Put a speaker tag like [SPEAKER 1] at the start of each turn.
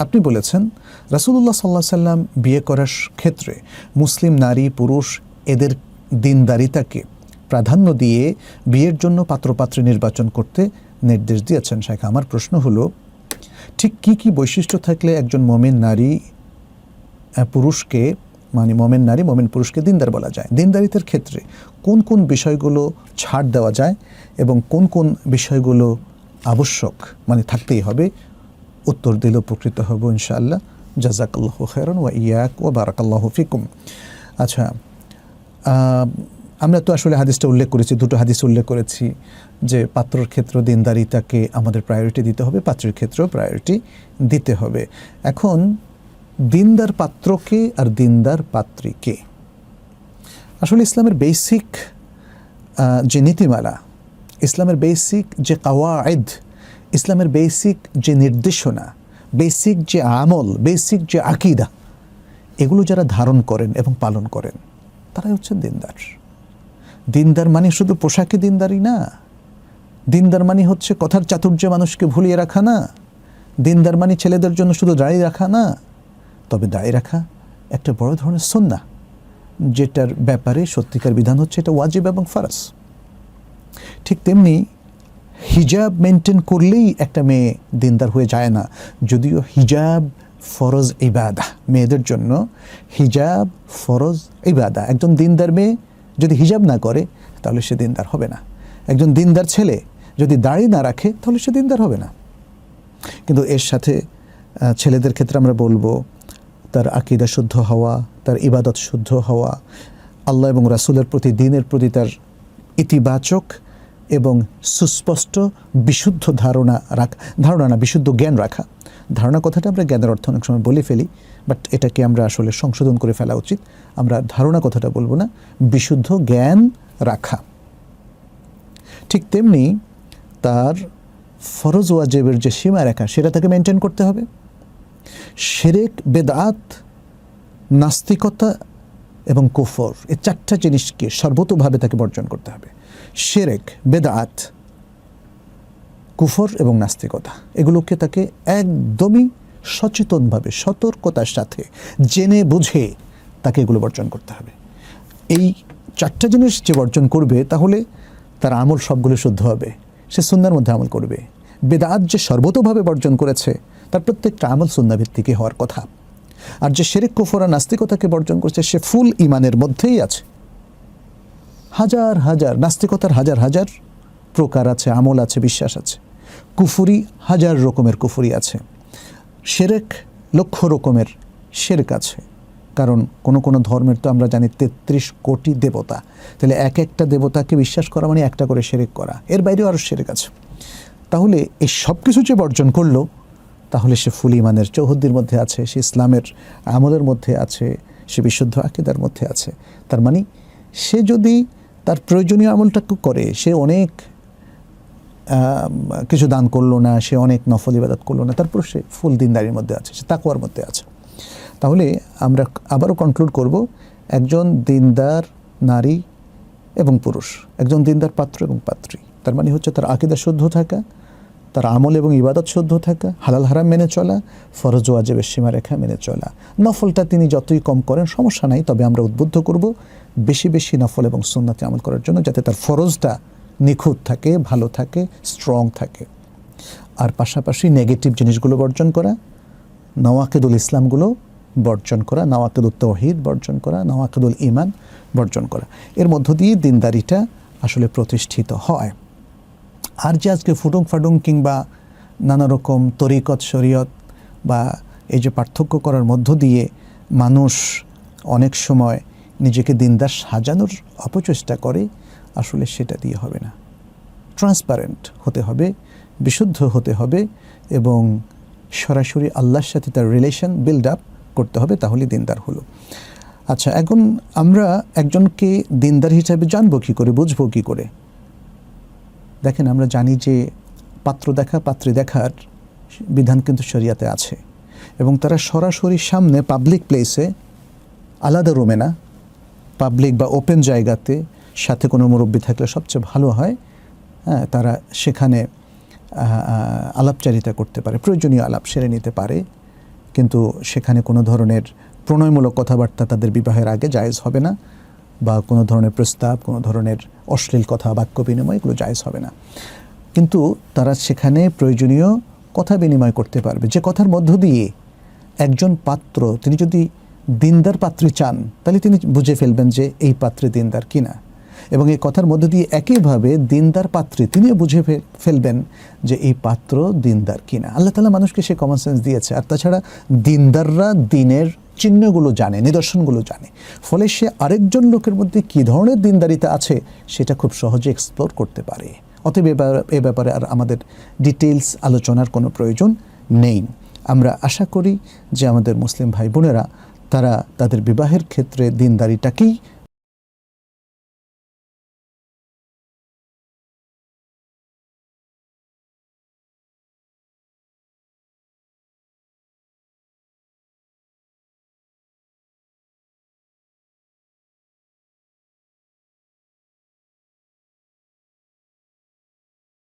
[SPEAKER 1] আপনি বলেছেন রাসূলুল্লাহ সাল্লাল্লাহু আলাইহি সাল্লাম বিয়ে করার ক্ষেত্রে মুসলিম নারী পুরুষ এদের দিনদারিতাকে প্রাধান্য দিয়ে বিয়ের জন্য পাত্রপাত্রী নির্বাচন করতে নির্দেশ দিয়েছেন। শাইখ, আমার প্রশ্ন হলো, ঠিক কি কি বৈশিষ্ট্য থাকলে একজন মুমিন নারী পুরুষকে, মানে মুমিন নারী মুমিন পুরুষকে দিনদার বলা যায়? দিনদারিতার ক্ষেত্রে কোন কোন বিষয়গুলো ছাড় দেওয়া যায় এবং কোন কোন বিষয়গুলো আবশ্যক, মানে থাকতেই হবে? উত্তর দিলে উপকৃত হব ইনশাআল্লাহ। জাযাকাল্লাহু খায়রান ওয়া ইয়াক ওয়া বারাকাল্লাহু ফিকুম। আচ্ছা, আমরা তো আসলে হাদিসটা উল্লেখ করেছি, দুটো হাদিস উল্লেখ করেছি যে পাত্রর ক্ষেত্রে দিনদারিতাকে আমাদের প্রায়োরিটি দিতে হবে, পাত্রের ক্ষেত্রেও প্রায়োরিটি দিতে হবে। এখন দিনদার পাত্রকে আর দিনদার পাত্রীকে, আসলে ইসলামের বেসিক যে নীতিমালা, ইসলামের বেসিক যে কাওয়াইদ, ইসলামের বেসিক যে নির্দেশনা, বেসিক যে আমল, বেসিক যে আকীদা, এগুলো যারা ধারণ করেন এবং পালন করেন তারাই হচ্ছেন দিনদার। দিনদার মানে শুধু পোশাকে দিনদারি না, দিনদার মানে হচ্ছে কথার চাতুর্যে মানুষকে ভুলিয়ে রাখা না, দিনদার মানে ছেলেদের জন্য শুধু দাড়ি রাখা না। তবে দাড়ি রাখা একটা বড় ধরনের সুন্নাহ, যেটার ব্যাপারে সত্যিকার বিধান হচ্ছে এটা ওয়াজিব এবং ফরজ। ঠিক তেমনি হিজাব মেনটেন করলেই একটা মেয়ে দিনদার হয়ে যায় না, যদিও হিজাব ফরজ ইবাদা, মেয়েদের জন্য হিজাব ফরজ ইবাদা। একজন দিনদার মেয়ে যদি হিজাব না করে তাহলে সে দিনদার হবে না। একজন দিনদার ছেলে যদি দাড়ি না রাখে তাহলে সে দিনদার হবে না। কিন্তু এর সাথে ছেলেদের ক্ষেত্রে আমরা বলবো তার আকীদা শুদ্ধ হওয়া, তার ইবাদত শুদ্ধ হওয়া, আল্লাহ এবং রাসূলের প্রতি, দ্বীনের প্রতি তার ইতিবাচক এবং সুস্পষ্ট বিশুদ্ধ ধারণা না, বিশুদ্ধ জ্ঞান রাখা। ধারণা কথাটা আমরা জ্ঞানের অর্থ অনেক সময় বলে ফেলি, বাট এটাকে আমরা আসলে সংশোধন করে ফেলা উচিত। আমরা ধারণা কথাটা বলবো না, বিশুদ্ধ জ্ঞান রাখা। ঠিক তেমনি তার ফরজ ওয়াজিবের যে সীমারেখা সেটা তাকে মেনটেন করতে হবে। শিরক, বেদাত, নাস্তিকতা এবং কুফর, এই চারটা জিনিসকে সর্বতোভাবে তাকে বর্জন করতে হবে। শিরক, বেদাত, কুফর এবং নাস্তিকতা, এগুলোকে তাকে একদমই সচেতনভাবে, সতর্কতার সাথে, জেনে বুঝে তাকে এগুলো বর্জন করতে হবে। এই চারটা জিনিস যে বর্জন করবে তাহলে তার আমল সবগুলো শুদ্ধ হবে, সে সুন্নাহর মধ্যে আমল করবে। বেদাত যে সর্বতোভাবে বর্জন করেছে তার প্রত্যেকটা আমল সুন্নাহ ভিত্তিকই হওয়ার কথা। আর যে শিরক, কুফর আর নাস্তিকতাকে বর্জন করছে সে ফুল ইমানের মধ্যেই আছে। হাজার হাজার নাস্তিকতার হাজার হাজার প্রকার আছে, আমল আছে, বিশ্বাস আছে। কুফরি হাজার রকমের কুফরি আছে। শিরক লক্ষ রকমের শিরক আছে, কারণ কোনো ধর্মের তো আমরা জানি ৩৩ কোটি দেবতা, তাহলে এক একটা দেবতাকে বিশ্বাস করা মানে একটা করে শিরক করা, এর বাইরেও আরও শিরক আছে। তাহলে এই সব কিছু যে বর্জন করলো তাহলে সে ফুল ইমানের চৌহদ্দির মধ্যে আছে, সে ইসলামের আমলের মধ্যে আছে, সে বিশুদ্ধ আকীদার মধ্যে আছে। তার মানে সে যদি তার প্রয়োজনীয় আমলটাকে করে, সে অনেক কিছু দান করলো না, সে অনেক নফল ইবাদত করলো না, তারপর সে ফুল দিনদারির মধ্যে আছে, সে তাকওয়ার মধ্যে আছে। তাহলে আমরা আবারও কনক্লুড করব, একজন দিনদার নারী এবং পুরুষ, একজন দিনদার পাত্র এবং পাত্রী, তার মানে হচ্ছে তার আকীদা শুদ্ধ থাকা, তার আমল এবং ইবাদত শুদ্ধ থাকা, হালাল হারাম মেনে চলা, ফরজ ওয়াজিবের সীমারেখা মেনে চলা। নফলটা তিনি যতই কম করেন সমস্যা নাই, তবে আমরা উদ্বুদ্ধ করব বেশি বেশি নফল এবং সুন্নাতে আমল করার জন্য, যাতে তার ফরজটা নিখুঁত থাকে, ভালো থাকে, স্ট্রং থাকে। আর পাশাপাশি নেগেটিভ জিনিসগুলো বর্জন করা, নওয়াকিদুল ইসলামগুলো বর্জন করা, নওয়াকিদুল তাওহীদ বর্জন করা, নওয়াকিদুল ঈমান বর্জন করা। এর মধ্য দিয়ে দিনদারিটা আসলে প্রতিষ্ঠিত হয়। আর যে আজকে ফুটুং ফাডুং কিংবা নানা রকম তরিকত, শরীয়ত বা এই যে পার্থক্য করার মধ্য দিয়ে মানুষ অনেক সময় নিজেকে দিনদার সাজানোর অপচেষ্টা করে, আসলে সেটা দিয়ে হবে না। ট্রান্সপারেন্ট হতে হবে, বিশুদ্ধ হতে হবে এবং সরাসরি আল্লাহর সাথে তার রিলেশন বিল্ড আপ করতে হবে, তাহলে দিনদার হলো। আচ্ছা, এখন আমরা একজনকে দিনদার হিসাবে জানবো কী করে, বুঝবো কী করে? দেখেন, আমরা জানি যে পাত্র দেখা, পাত্রী দেখার বিধান কিন্তু শরিয়াতে আছে, এবং তারা সরাসরি সামনে পাবলিক প্লেসে, আলাদা রুমে না, পাবলিক বা ওপেন জায়গাতে, সাথে কোনো মুরব্বী থাকলে সবচেয়ে ভালো হয়। হ্যাঁ, তারা সেখানে আলাপচারিতা করতে পারে, প্রয়োজনীয় আলাপ সেরে নিতে পারে, কিন্তু সেখানে কোনো ধরনের প্রণয়মূলক কথাবার্তা তাদের বিবাহের আগে জায়েজ হবে না, বা কোনো ধরনের প্রস্তাব, কোনো ধরনের অশ্লীল কথা, বাক্য বিনিময়, এগুলো জায়েজ হবে না। কিন্তু তারা সেখানে প্রয়োজনীয় কথা বিনিময় করতে পারবে, যে কথার মধ্য দিয়ে একজন পাত্র, তিনি যদি দিনদার পাত্রী চান তাহলে তিনি বুঝে ফেলবেন যে এই পাত্রে দিনদার কিনা, এবং এই কথার মধ্য দিয়ে একইভাবে দিনদার পাত্রী তিনিও বুঝে ফেলবেন যে এই পাত্র দিনদার কিনা। আল্লাহ তাআলা মানুষকে সে কমন সেন্স দিয়েছে। আর তাছাড়া দিনদাররা দিনের চিহ্নগুলো জানে, নিদর্শনগুলো জানে, ফলে সে আরেকজন লোকের মধ্যে কী ধরনের দিনদারিতা আছে সেটা খুব সহজে এক্সপ্লোর করতে পারে। অতএব এ ব্যাপারে আর আমাদের ডিটেইলস আলোচনার কোনো প্রয়োজন নেই। আমরা আশা করি যে আমাদের মুসলিম ভাই বোনেরা তারা তাদের বিবাহের ক্ষেত্রে দিনদারিটাকেই